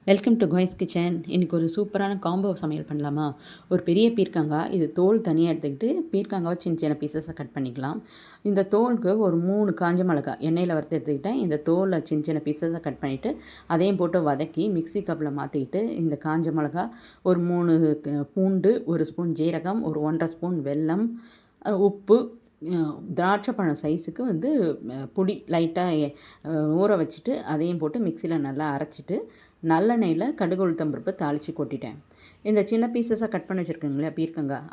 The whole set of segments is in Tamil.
Welcome to guys kitchen. இன்றைக்கி ஒரு சூப்பரான காம்போ சமையல் பண்ணலாமா? ஒரு பெரிய பீர்க்கங்காய், இது தோல் தனியாக எடுத்துக்கிட்டு பீர்க்கங்காவை சின்ன சின்ன பீசஸை கட் பண்ணிக்கலாம். இந்த தோலுக்கு ஒரு 3 காஞ்ச மிளகாய் எண்ணெயில் வறுத்து எடுத்துக்கிட்டேன். இந்த தோலை சின்ன சின்ன பீசஸை கட் பண்ணிவிட்டு அதையும் போட்டு வதக்கி மிக்ஸி கப்பில் மாற்றிக்கிட்டு இந்த காஞ்ச மிளகாய், ஒரு 3 பூண்டு, 1 ஸ்பூன் ஜீரகம், ஒரு 1½ ஸ்பூன் வெல்லம், உப்பு, திராட்சை பழம் சைஸுக்கு புளி லைட்டாக ஊற வச்சுட்டு அதையும் போட்டு மிக்சியில் நல்லா அரைச்சிட்டு நல்லெண்ணெயில் கடுகு உளுத்தம் பருப்பு தாளித்து கொட்டிட்டேன். இந்த சின்ன பீசஸாக கட் பண்ணி வச்சுருக்கீங்களா பீர்க்கங்காய்,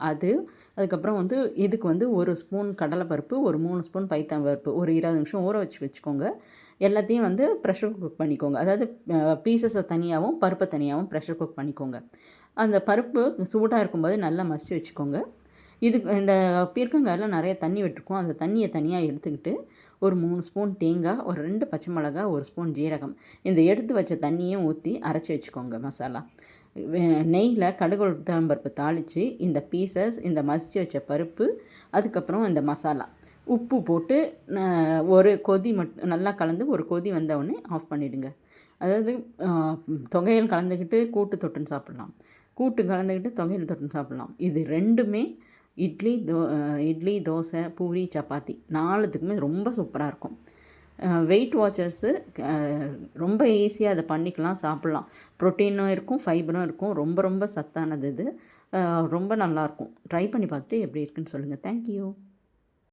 அதுக்கப்புறம் இதுக்கு 1 ஸ்பூன் கடலைப்பருப்பு, ஒரு 3 ஸ்பூன் பைத்தம் பருப்பு, ஒரு 20 நிமிஷம் ஊற வச்சுக்கோங்க. எல்லாத்தையும் ப்ரெஷர் குக் பண்ணிக்கோங்க. அதாவது பீசஸை தனியாகவும் பருப்பை தனியாகவும் ப்ரெஷர் குக் பண்ணிக்கோங்க. அந்த பருப்பு சூடாக இருக்கும்போது நல்லா மசிச்சு வச்சுக்கோங்க. இந்த பீர்க்கங்காயில் நிறைய தண்ணி விட்டுருக்கோம். அந்த தண்ணியை தனியாக எடுத்துக்கிட்டு ஒரு 3 ஸ்பூன் தேங்காய், ஒரு 2 பச்சை மிளகாய், 1 ஸ்பூன் ஜீரகம், இந்த எடுத்து வச்ச தண்ணியும் ஊற்றி அரைச்சி வச்சுக்கோங்க மசாலா. நெய்யில் கடுகு உளுத்தம் பருப்பு தாளித்து இந்த பீசஸ், இந்த மசிச்சு வச்ச பருப்பு, அதுக்கப்புறம் இந்த மசாலா, உப்பு போட்டு ஒரு கொதி மட்டும் நல்லா கலந்து ஒரு கொதி வந்தவுடனே ஆஃப் பண்ணிவிடுங்க. அதாவது தொகையல் கலந்துக்கிட்டு கூட்டு தொட்டுன்னு சாப்பிட்லாம், கூட்டு கலந்துக்கிட்டு தொகையல் தொட்டுன்னு சாப்பிட்லாம். இது ரெண்டுமே இட்லி, தோசை, பூரி, சப்பாத்தி 4த்துக்குமே ரொம்ப சூப்பராக இருக்கும். வெயிட் வாட்சர்ஸு ரொம்ப ஈஸியாக அதை பண்ணிக்கலாம், சாப்பிட்லாம். ப்ரோட்டீனும் இருக்கும், ஃபைபரும் இருக்கும். ரொம்ப ரொம்ப சத்தானது இது. ரொம்ப நல்லாயிருக்கும். ட்ரை பண்ணி பார்த்துட்டு எப்படி இருக்குன்னு சொல்லுங்கள். தேங்க்யூ.